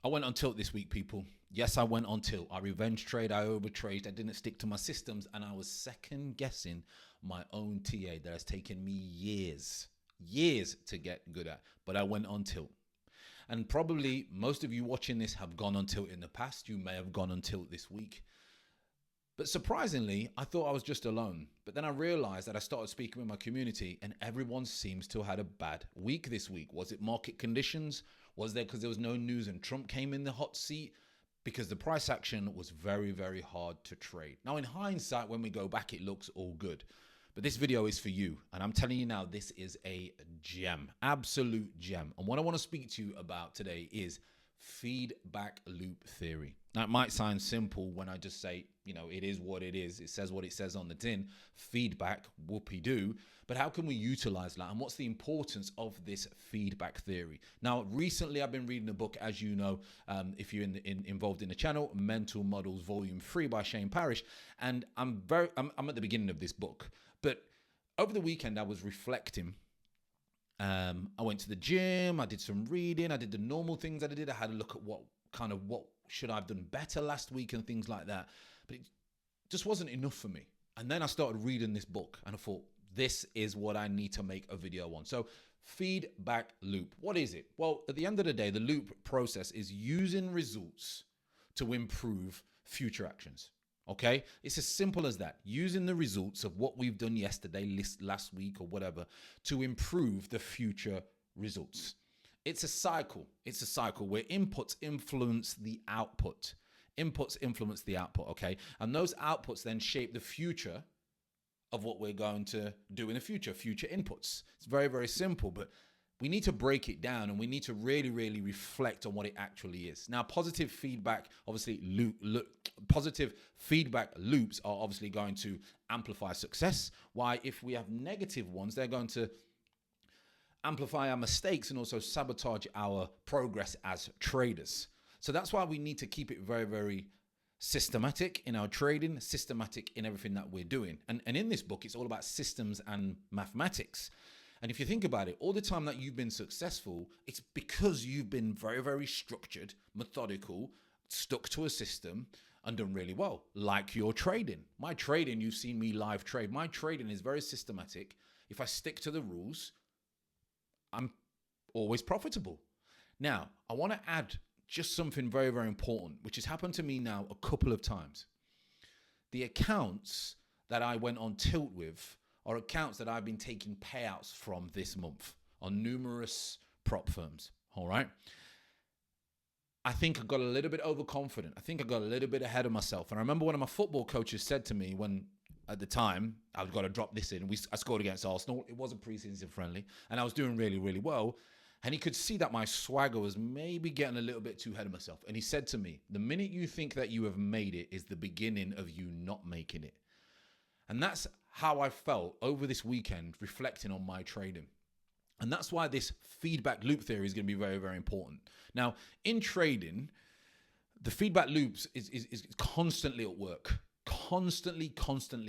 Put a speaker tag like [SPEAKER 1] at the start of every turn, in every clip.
[SPEAKER 1] I went on tilt this week, people. Yes, I went on tilt. I revenge trade, I overtrade, I didn't stick to my systems, and I was second guessing my own TA that has taken me years to get good at. But I went on tilt. And probably most of you watching this have gone on tilt in the past. You may have gone on tilt this week. But surprisingly, I thought I was just alone. But then I realized that I started speaking with my community and everyone seems to have had a bad week this week. Was it market conditions? Was there because there was no news and Trump came in the hot seat? Because the price action was very, very hard to trade. Now, in hindsight, when we go back, it looks all good. But this video is for you. And I'm telling you now, this is a gem, absolute gem. And what I want to speak to you about today is feedback loop theory. Now, it might sound simple when I just say, it is what it is. It says what it says on the tin. Feedback, whoopee-doo. But how can we utilize that? And what's the importance of this feedback theory? Now, recently I've been reading a book, as you know, if you're involved in the channel, Mental Models Volume 3 by Shane Parrish. And I'm at the beginning of this book. But over the weekend, I was reflecting. I went to the gym, I did some reading, I did the normal things that I did. I had a look at what should I have done better last week and things like that. But it just wasn't enough for me. And then I started reading this book and I thought, this is what I need to make a video on. So feedback loop, what is it? Well, at the end of the day, the loop process is using results to improve future actions. Okay, it's as simple as that. Using the results of what we've done yesterday, last week or whatever, to improve the future results. It's a cycle. It's a cycle where inputs influence the output. Inputs influence the output, okay? And those outputs then shape the future of what we're going to do in the future inputs. It's very, very simple, but we need to break it down and we need to really, really reflect on what it actually is. Now, positive feedback, obviously, positive feedback loops are obviously going to amplify success. Why? If we have negative ones, they're going to amplify our mistakes and also sabotage our progress as traders. So that's why we need to keep it very, very systematic in our trading, systematic in everything that we're doing. And in this book, it's all about systems and mathematics. And if you think about it, all the time that you've been successful, it's because you've been very, very structured, methodical, stuck to a system and done really well, like your trading. My trading, you've seen me live trade. My trading is very systematic. If I stick to the rules, I'm always profitable. Now, I want to add just something very, very important, which has happened to me now a couple of times. The accounts that I went on tilt with are accounts that I've been taking payouts from this month on numerous prop firms, all right? I think I got a little bit overconfident. I think I got a little bit ahead of myself. And I remember one of my football coaches said to me when, at the time, I've got to drop this in. I scored against Arsenal. It was a pre-season friendly. And I was doing really, really well. And he could see that my swagger was maybe getting a little bit too ahead of myself. And he said to me, the minute you think that you have made it is the beginning of you not making it. And that's how I felt over this weekend reflecting on my trading. And that's why this feedback loop theory is going to be very, very important. Now, in trading, the feedback loops is constantly at work. Constantly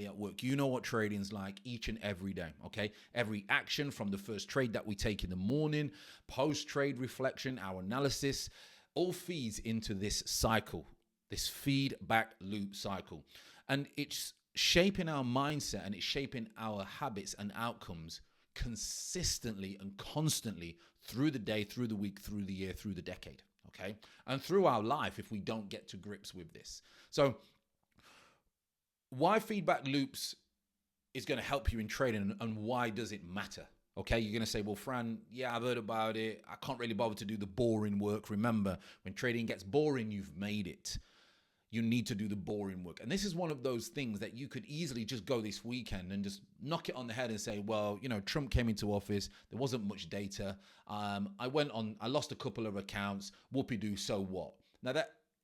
[SPEAKER 1] at work. You know what trading's like each and every day, okay? Every action from the first trade that we take in the morning, post-trade reflection, our analysis, all feeds into this cycle, this feedback loop cycle. And it's shaping our mindset and it's shaping our habits and outcomes consistently and constantly through the day, through the week, through the year, through the decade, okay? And through our life if we don't get to grips with this. So why feedback loops is going to help you in trading and why does it matter? Okay, you're going to say, well, Fran, yeah, I've heard about it. I can't really bother to do the boring work. Remember, when trading gets boring, you've made it. You need to do the boring work. And this is one of those things that you could easily just go this weekend and just knock it on the head and say, well, Trump came into office. There wasn't much data. I lost a couple of accounts. Whoopie-doo, so what? Now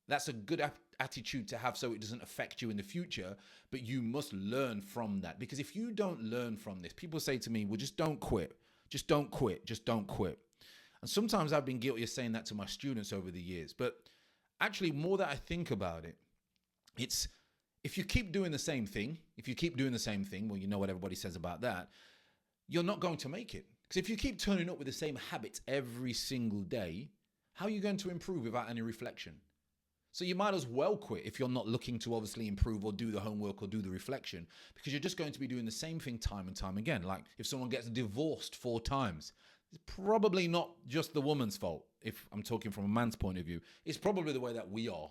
[SPEAKER 1] that's a good attitude to have so it doesn't affect you in the future, but you must learn from that. Because if you don't learn from this, people say to me, well, just don't quit. Just don't quit. Just don't quit. And sometimes I've been guilty of saying that to my students over the years. But actually, more that I think about it, it's if you keep doing the same thing, well, you know what everybody says about that, you're not going to make it. Because if you keep turning up with the same habits every single day, How are you going to improve without any reflection? So you might as well quit if you're not looking to obviously improve or do the homework or do the reflection, because you're just going to be doing the same thing time and time again. Like if someone gets divorced 4 times, it's probably not just the woman's fault. If I'm talking from a man's point of view, it's probably the way that we are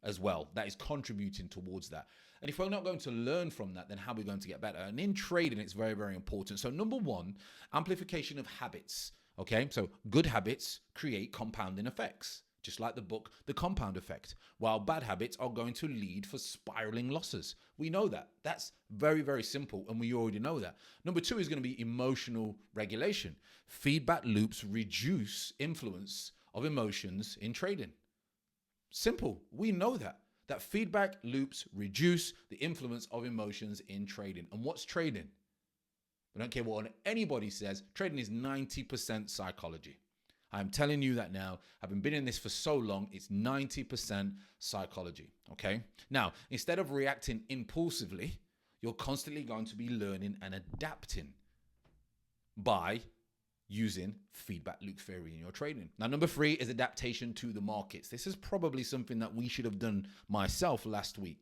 [SPEAKER 1] as well that is contributing towards that. And if we're not going to learn from that, then how are we going to get better? And in trading, it's very, very important. So number one, amplification of habits. Okay, so good habits create compounding effects, just like the book, The Compound Effect, while bad habits are going to lead for spiraling losses. We know that. That's very, very simple, and we already know that. Number two is going to be emotional regulation. Feedback loops reduce influence of emotions in trading. Simple. We know that feedback loops reduce the influence of emotions in trading. And what's trading? I don't care what anybody says. Trading is 90% psychology. I'm telling you that now. Having been in this for so long, it's 90% psychology, okay? Now, instead of reacting impulsively, you're constantly going to be learning and adapting by using feedback loop theory in your trading. Now, number 3 is adaptation to the markets. This is probably something that we should have done myself last week.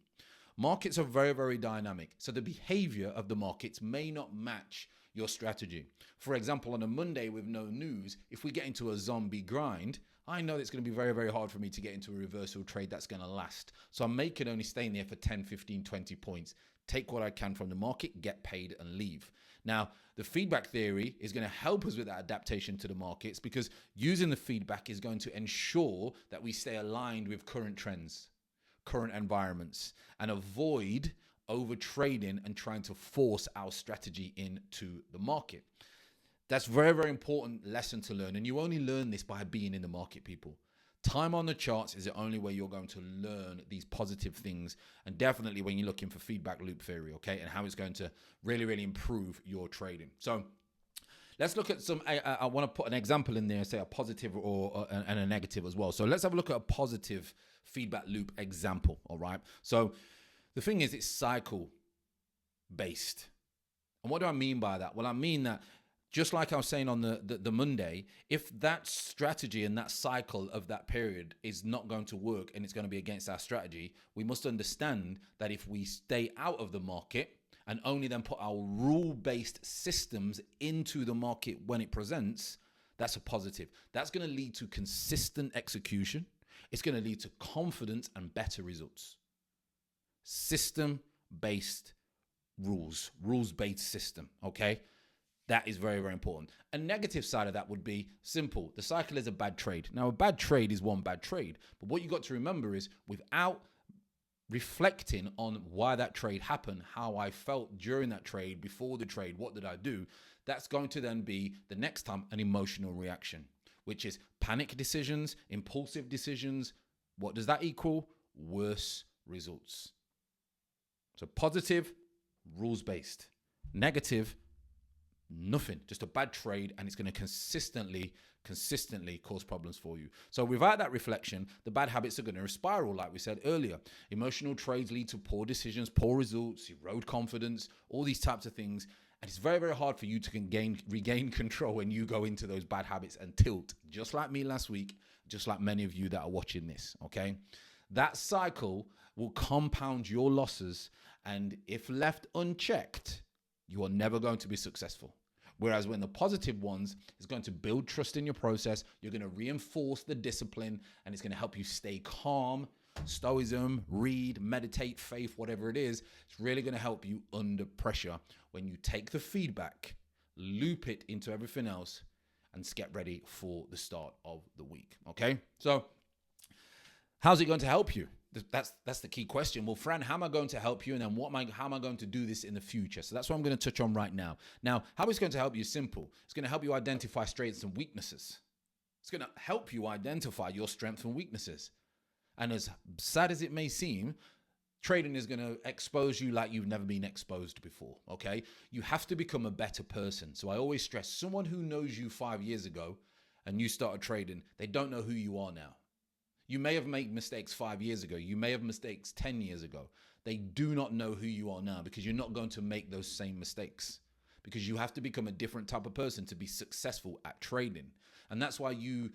[SPEAKER 1] Markets are very, very dynamic. So the behavior of the markets may not match your strategy. For example, on a Monday with no news, if we get into a zombie grind, I know it's going to be very, very hard for me to get into a reversal trade that's going to last. So I may could only stay in there for 10, 15, 20 points, take what I can from the market, get paid and leave. Now, the feedback theory is going to help us with that adaptation to the markets, because using the feedback is going to ensure that we stay aligned with current trends, current environments, and avoid over trading and trying to force our strategy into the market. That's very, very important lesson to learn. And you only learn this by being in the market, people. Time on the charts is the only way you're going to learn these positive things. And definitely when you're looking for feedback loop theory, okay, and how it's going to really, really improve your trading. So let's look at some, I want to put an example in there, say a positive and a negative as well. So let's have a look at a positive feedback loop example, all right? So the thing is, it's cycle based. And what do I mean by that? Well, I mean that just like I was saying on the Monday, if that strategy and that cycle of that period is not going to work and it's going to be against our strategy, we must understand that if we stay out of the market and only then put our rule-based systems into the market when it presents, that's a positive. That's going to lead to consistent execution. It's going to lead to confidence and better results. System-based rules-based system, okay? That is very, very important. A negative side of that would be simple. The cycle is a bad trade. Now, a bad trade is one bad trade. But what you got to remember is, without reflecting on why that trade happened, how I felt during that trade, before the trade, what did I do? That's going to then be, the next time, an emotional reaction, which is panic decisions, impulsive decisions. What does that equal? Worse results. So positive, rules-based. Negative, nothing, just a bad trade, and it's going to consistently cause problems for you. So without that reflection, the bad habits are going to spiral, like we said earlier. Emotional trades lead to poor decisions, poor results, erode confidence, all these types of things. And it's very, very hard for you to regain control when you go into those bad habits and tilt, just like me last week, just like many of you that are watching this, okay? That cycle will compound your losses, and if left unchecked, you are never going to be successful. Whereas when the positive ones is going to build trust in your process, you're going to reinforce the discipline, and it's going to help you stay calm, stoicism, read, meditate, faith, whatever it is. It's really going to help you under pressure when you take the feedback, loop it into everything else, and get ready for the start of the week. Okay? So how's it going to help you? That's the key question. Well, Fran, how am I going to help you? And then how am I going to do this in the future? So that's what I'm going to touch on right now. Now, how it's going to help you is simple. It's going to help you identify strengths and weaknesses. It's going to help you identify your strengths and weaknesses. And as sad as it may seem, trading is going to expose you like you've never been exposed before, okay? You have to become a better person. So I always stress, someone who knows you 5 years ago and you started trading, they don't know who you are now. You may have made mistakes 5 years ago. You may have mistakes 10 years ago. They do not know who you are now, because you're not going to make those same mistakes, because you have to become a different type of person to be successful at trading. And that's why you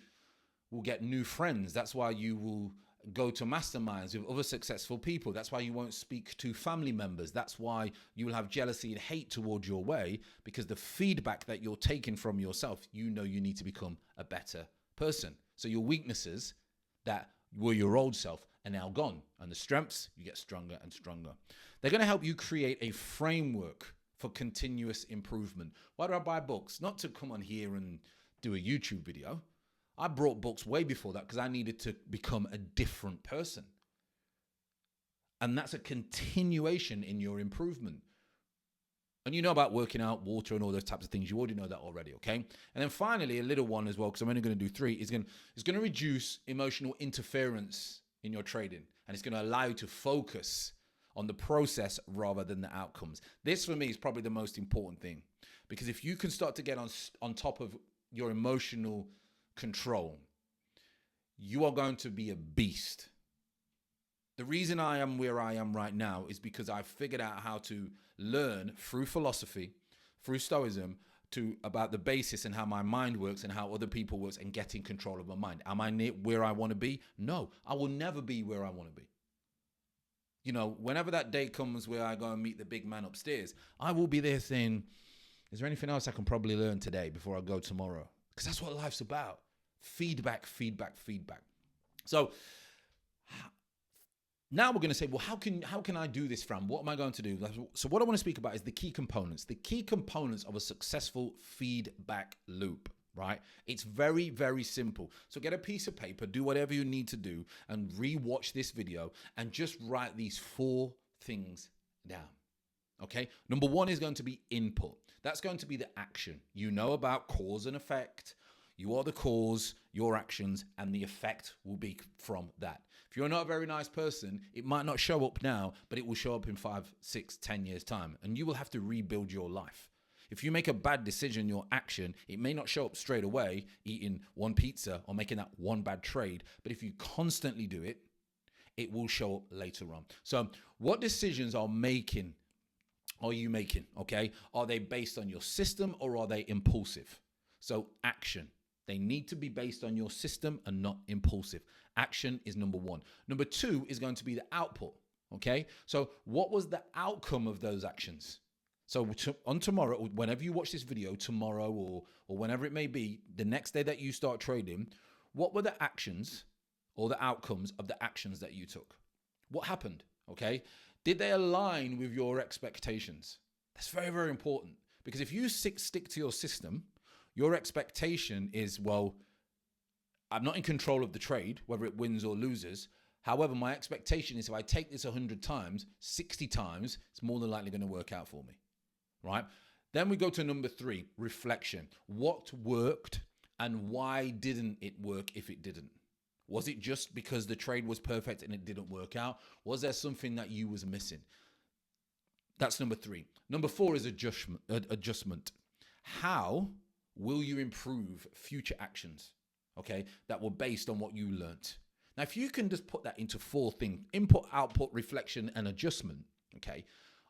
[SPEAKER 1] will get new friends. That's why you will go to masterminds with other successful people. That's why you won't speak to family members. That's why you will have jealousy and hate towards your way, because the feedback that you're taking from yourself, you know you need to become a better person. So your weaknesses that were your old self are now gone, and the strengths, you get stronger and stronger. They're going to help you create a framework for continuous improvement. Why do I buy books? Not to come on here and do a YouTube video. I brought books way before that because I needed to become a different person. And that's a continuation in your improvement. And you know about working out, water, and all those types of things. You already know that already, okay? And then finally, a little one as well, because I'm only going to do 3, is going to reduce emotional interference in your trading. And it's going to allow you to focus on the process rather than the outcomes. This, for me, is probably the most important thing. Because if you can start to get on top of your emotional control, you are going to be a beast. The reason I am where I am right now is because I've figured out how to learn through philosophy, through Stoicism, about the basis and how my mind works and how other people work, and getting control of my mind. Am I near where I want to be? No, I will never be where I want to be. You know, whenever that day comes where I go and meet the big man upstairs, I will be there saying, is there anything else I can probably learn today before I go tomorrow? Because that's what life's about. Feedback, feedback, feedback. So now we're going to say, well, how can I do this, Fran? What am I going to do? So what I want to speak about is the key components of a successful feedback loop, right? It's very, very simple. So get a piece of paper, do whatever you need to do, and re-watch this video and just write these 4 things down. Okay. Number 1 is going to be input. That's going to be the action. You know about cause and effect. You are the cause, your actions, and the effect will be from that. If you're not a very nice person, it might not show up now, but it will show up in 5, 6, 10 years' time, and you will have to rebuild your life. If you make a bad decision, your action, it may not show up straight away, eating 1 pizza or making that 1 bad trade, but if you constantly do it, it will show up later on. So what decisions are you making, okay? Are they based on your system or are they impulsive? So action. They need to be based on your system and not impulsive. Action is number 1. Number 2 is going to be the output, okay? So what was the outcome of those actions? So on tomorrow, whenever you watch this video, tomorrow or whenever it may be, the next day that you start trading, what were the actions or the outcomes of the actions that you took? What happened, okay? Did they align with your expectations? That's very, very important, because if you stick to your system, your expectation is, well, I'm not in control of the trade, whether it wins or loses. However, my expectation is if I take this 100 times, 60 times, it's more than likely going to work out for me, right? Then we go to number 3, reflection. What worked and why didn't it work if it didn't? Was it just because the trade was perfect and it didn't work out? Was there something that you was missing? That's number 3. Number 4 is adjustment. How will you improve future actions, okay, that were based on what you learnt? Now, if you can just put that into 4 things, input, output, reflection, and adjustment, okay,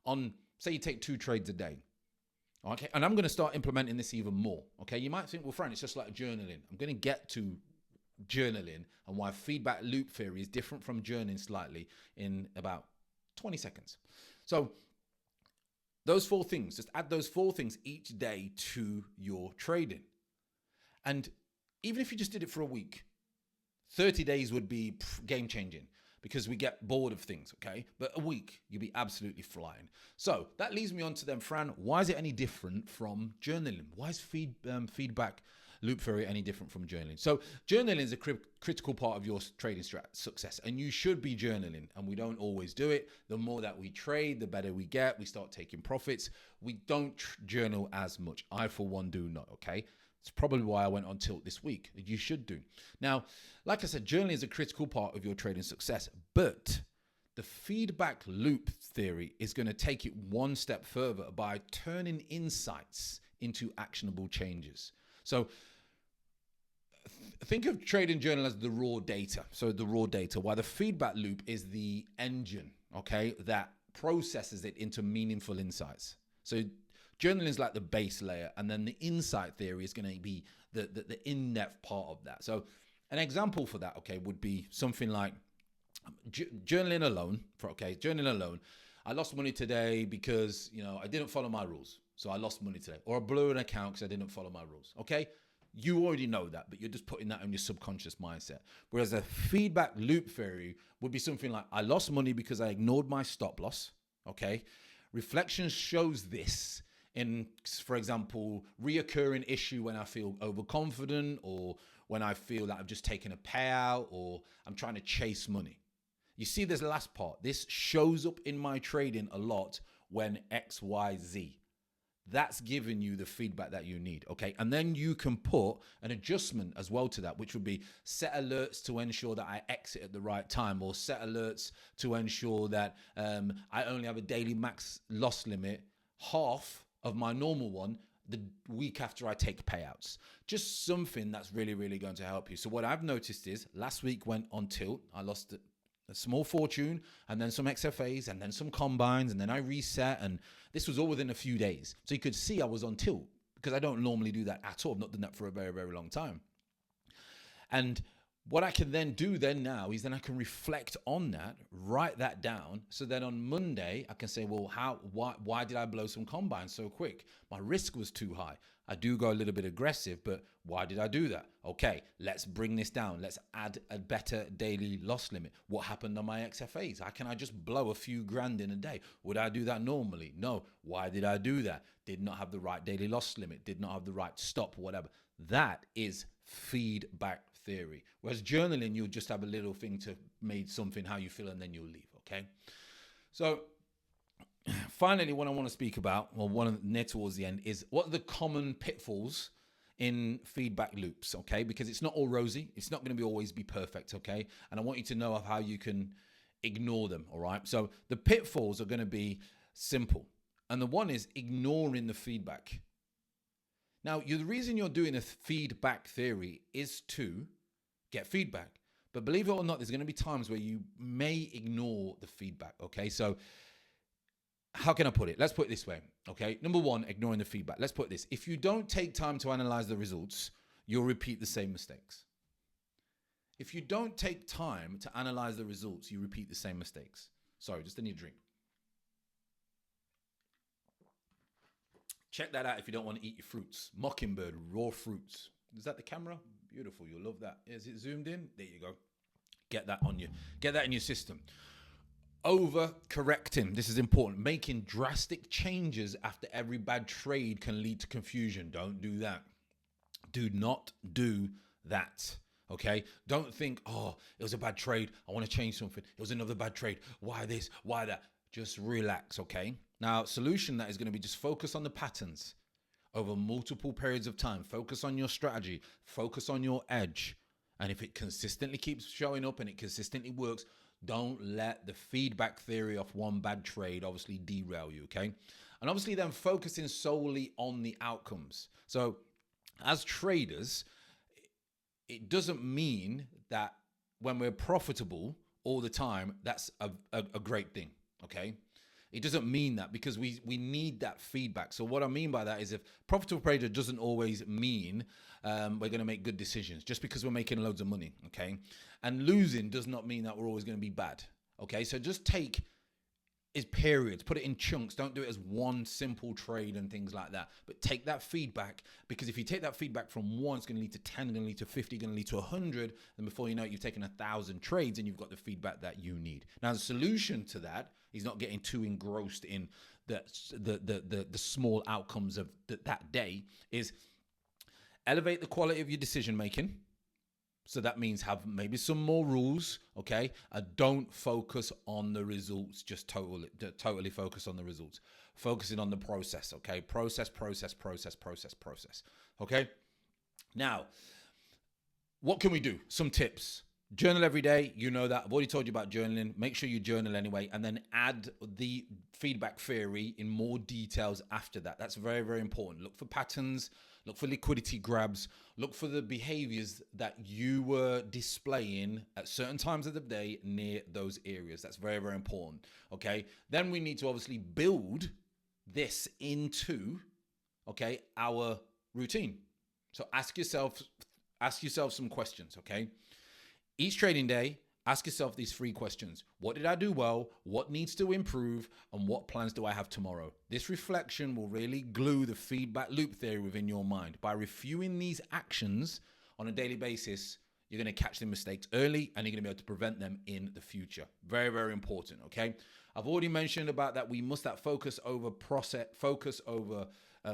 [SPEAKER 1] on, say you take 2 trades a day, okay, and I'm going to start implementing this even more, okay? You might think, well, Fran, it's just like journaling. I'm going to get to journaling and why feedback loop theory is different from journaling slightly in about 20 seconds. So those 4 things, just add those 4 things each day to your trading. And even if you just did it for a week, 30 days would be game changing, because we get bored of things, okay? But a week, you'll be absolutely flying. So that leads me on to them, Fran, why is it any different from journaling? Why is feedback loop theory any different from journaling? So journaling is a critical part of your trading success, and you should be journaling, and we don't always do it. The more that we trade, the better we get. We start taking profits. We don't journal as much. I, for one, do not, okay? It's probably why I went on tilt this week. You should do. Now, like I said, journaling is a critical part of your trading success, but the feedback loop theory is going to take it one step further by turning insights into actionable changes. So think of trading journal as the raw data. So the raw data, while the feedback loop is the engine, okay, that processes it into meaningful insights. So journaling is like the base layer, and then the insight theory is going to be the in-depth part of that. So An example for that, okay, would be something like journaling alone. Journaling alone. I lost money today because, I didn't follow my rules. So I lost money today. Or I blew an account because I didn't follow my rules. Okay? You already know that, but you're just putting that on your subconscious mindset. Whereas a feedback loop theory would be something like, I lost money because I ignored my stop loss. Okay? Reflection shows this in, for example, reoccurring issue when I feel overconfident, or when I feel that I've just taken a payout, or I'm trying to chase money. You see this last part. This shows up in my trading a lot when X, Y, Z. That's giving you the feedback that you need, okay? And then you can put an adjustment as well to that, which would be set alerts to ensure that I exit at the right time, or set alerts to ensure that I only have a daily max loss limit, half of my normal one, the week after I take payouts. Just something that's really, really going to help you. So what I've noticed is last week went on tilt. I lost a small fortune, and then some XFAs, and then some combines, and then I reset, and this was all within a few days. So you could see I was on tilt, because I don't normally do that at all. I've not done that for a very, very long time. And what I can then do now is then I can reflect on that, write that down. So then on Monday, I can say, well, why did I blow some combines so quick? My risk was too high. I do go a little bit aggressive, but why did I do that? Okay, let's bring this down. Let's add a better daily loss limit. What happened on my XFAs? How can I just blow a few grand in a day? Would I do that normally? No. Why did I do that? Did not have the right daily loss limit. Did not have the right stop, whatever. That is feedback theory. Whereas journaling, you'll just have a little thing to make something how you feel, and then you'll leave, okay? So finally, what I want to speak about, near towards the end, is what are the common pitfalls in feedback loops, okay? Because it's not all rosy. It's not going to always be perfect, okay? And I want you to know of how you can ignore them, all right? So the pitfalls are going to be simple. And the one is ignoring the feedback. Now, the reason you're doing a feedback theory is to get feedback. But believe it or not, there's going to be times where you may ignore the feedback, okay? So how can I put it? Let's put it this way, okay? Number one, ignoring the feedback. Let's put this. If you don't take time to analyze the results, you'll repeat the same mistakes. If you don't take time to analyze the results, you repeat the same mistakes. Sorry, just need a drink. Check that out if you don't want to eat your fruits. Mockingbird, raw fruits. Is that the camera? Beautiful. You'll love that. Is it zoomed in? There you go. Get that on you. Get that in your system. Over-correcting. This is important. Making drastic changes after every bad trade can lead to confusion. Don't do that. Do not do that. Okay? Don't think, oh, it was a bad trade. I want to change something. It was another bad trade. Why this? Why that? Just relax, okay? Now, solution that is going to be just focus on the patterns over multiple periods of time. Focus on your strategy. Focus on your edge. And if it consistently keeps showing up and it consistently works, don't let the feedback theory of one bad trade obviously derail you, okay? And obviously then focusing solely on the outcomes. So as traders, it doesn't mean that when we're profitable all the time, that's a great thing, okay? It doesn't mean that, because we need that feedback. So what I mean by that is, if profitable trader doesn't always mean we're going to make good decisions just because we're making loads of money, okay? And losing does not mean that we're always going to be bad, okay? So just take periods, put it in chunks. Don't do it as one simple trade and things like that. But take that feedback, because if you take that feedback from 1, it's going to lead to 10, going to lead to 50, going to lead to 100. And before you know it, you've taken 1,000 trades and you've got the feedback that you need. Now, the solution to that is not getting too engrossed in the small outcomes of that day, is elevate the quality of your decision making. So that means have maybe some more rules, okay? Don't focus on the results, just totally focus on the results. Focusing on the process, okay? Process, okay? Now, what can we do? Some tips. Journal every day, you know that. I've already told you about journaling. Make sure you journal anyway, and then add the feedback theory in more details after that. That's very, very important. Look for patterns, look for liquidity grabs, look for the behaviors that you were displaying at certain times of the day near those areas. That's very, very important, okay? Then we need to obviously build this into, okay, our routine. So ask yourself ask yourself some questions, okay? Each trading day, ask yourself these 3 questions. What did I do well? What needs to improve? And what plans do I have tomorrow? This reflection will really glue the feedback loop theory within your mind. By reviewing these actions on a daily basis, you're going to catch the mistakes early and you're going to be able to prevent them in the future. Very, very important, okay? I've already mentioned about that we must have focus over process over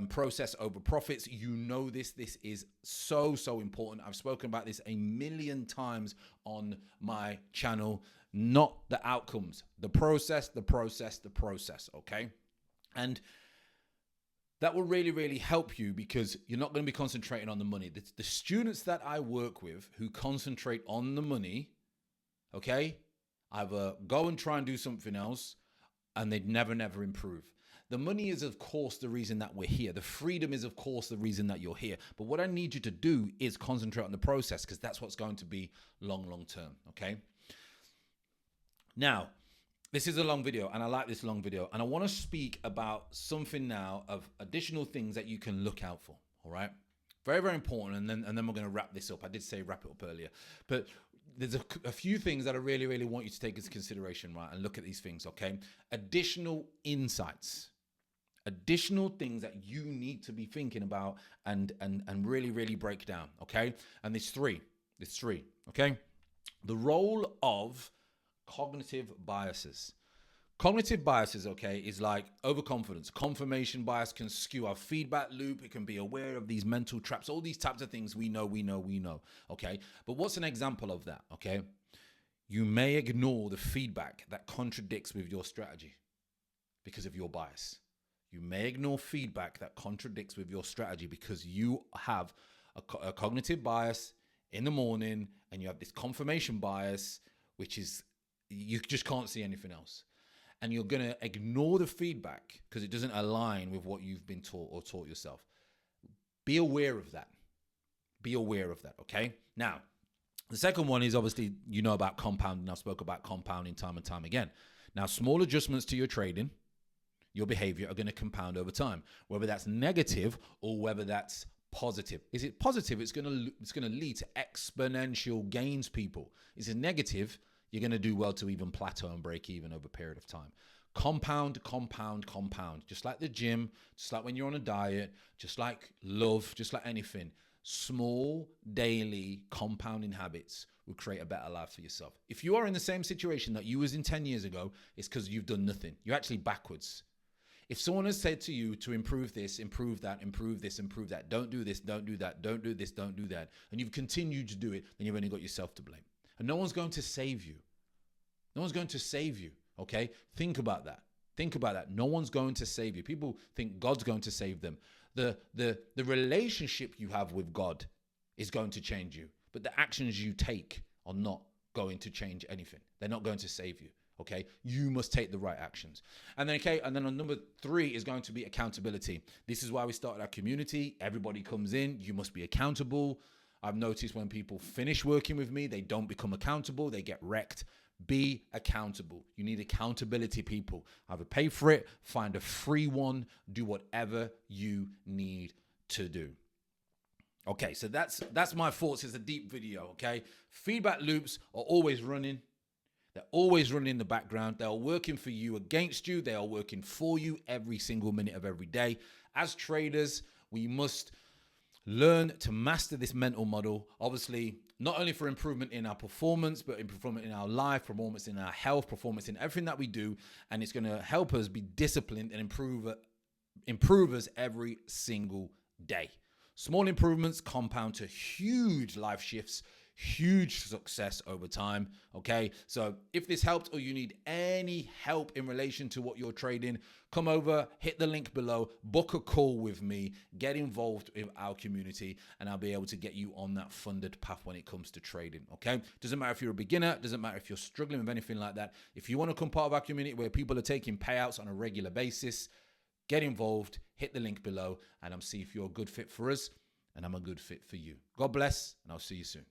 [SPEAKER 1] profits. You know this. This is so, so important. I've spoken about this a million times on my channel. Not the outcomes, the process, okay? And that will really, really help you because you're not going to be concentrating on the money. The students that I work with who concentrate on the money, okay, either go and try and do something else and they'd never improve. The money is, of course, the reason that we're here. The freedom is, of course, the reason that you're here. But what I need you to do is concentrate on the process because that's what's going to be long term, okay? Now, this is a long video and I like this long video. And I want to speak about something now of additional things that you can look out for, all right? Very, very important. And then we're going to wrap this up. I did say wrap it up earlier. But there's a few things that I really, really want you to take into consideration, right? And look at these things, okay? Additional insights. Additional things that you need to be thinking about and really, really break down, okay? And there's three, okay? The role of cognitive biases. Cognitive biases, okay, is like overconfidence. Confirmation bias can skew our feedback loop. It can be aware of these mental traps, all these types of things we know, okay? But what's an example of that, okay? You may ignore the feedback that contradicts with your strategy because of your bias. You may ignore feedback that contradicts with your strategy because you have a cognitive bias in the morning and you have this confirmation bias, which is you just can't see anything else. And you're going to ignore the feedback because it doesn't align with what you've been taught or taught yourself. Be aware of that. Be aware of that, okay? Now, the second one is obviously, you know about compounding. I've spoken about compounding time and time again. Now, small adjustments to your trading, your behavior are going to compound over time, whether that's negative or whether that's positive. Is it positive? It's going to lead to exponential gains, people. Is it negative? You're going to do well to even plateau and break even over a period of time. Compound. Just like the gym, just like when you're on a diet, just like love, just like anything. Small daily compounding habits will create a better life for yourself. If you are in the same situation that you was in 10 years ago, it's because you've done nothing. You're actually backwards. If someone has said to you to improve this, improve that, improve this, improve that, don't do this, don't do that, don't do this, don't do that, and you've continued to do it, then you've only got yourself to blame. And no one's going to save you. No one's going to save you, okay? Think about that. Think about that. No one's going to save you. People think God's going to save them. The relationship you have with God is going to change you, but the actions you take are not going to change anything. They're not going to save you. Okay, you must take the right actions. And then on number 3 is going to be accountability. This is why we started our community. Everybody comes in, you must be accountable. I've noticed when people finish working with me, they don't become accountable, they get wrecked. Be accountable. You need accountability, people. Either pay for it, find a free one, do whatever you need to do. Okay, so that's my thoughts. It's a deep video, okay? Feedback loops are always running. They're always running in the background. They are working for you, against you. They are working for you every single minute of every day. As traders, we must learn to master this mental model, obviously, not only for improvement in our performance, but improvement in our life, performance in our health, performance in everything that we do. And it's going to help us be disciplined and improve us every single day. Small improvements compound to huge life shifts, huge success over time. Okay, so if this helped or you need any help in relation to what you're trading, come over, hit the link below, book a call with me, get involved in our community, and I'll be able to get you on that funded path when it comes to trading. Okay, doesn't matter if you're a beginner, doesn't matter if you're struggling with anything like that. If you want to come part of our community where people are taking payouts on a regular basis, get involved, hit the link below, and I'll see if you're a good fit for us and I'm a good fit for you. God bless, and I'll see you soon.